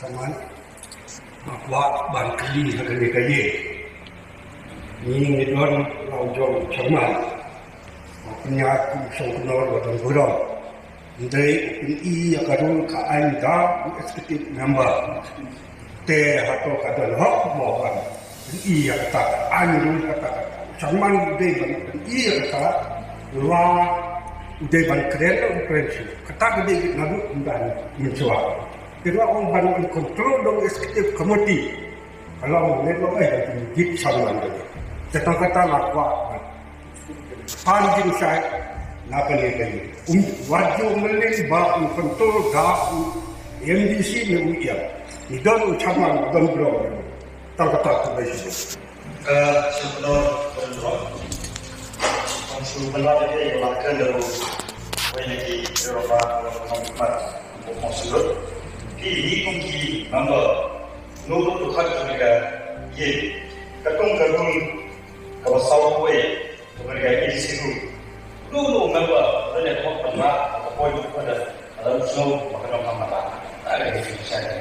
teman buat bangkli kali kaya ni ngidon laujong teman penyaku songkonor wadon burong ndai i akarun ka anda executive member te hato kadon hok mohan i kata anjun kata teman dei ban i kata la dei ban keren operation kata gede nabu undan mencoba kedua orang ban kontrol dong executive committee kalau ngelo git saman tentang kata lakwa panjang saya nak ni wajib meleng ba kontrol da MDC ni uya ni don ucapan don bro tak kata tu begitu sebenarnya konsul melada dia lakukan dalam banyak Eropa tempat konsul ini kunci number nurut Tuhan mereka ye katung kalau sawwe mereka ini situ dulu member ada yang pernah atau poin ada semua makanan makanan ada di sini saya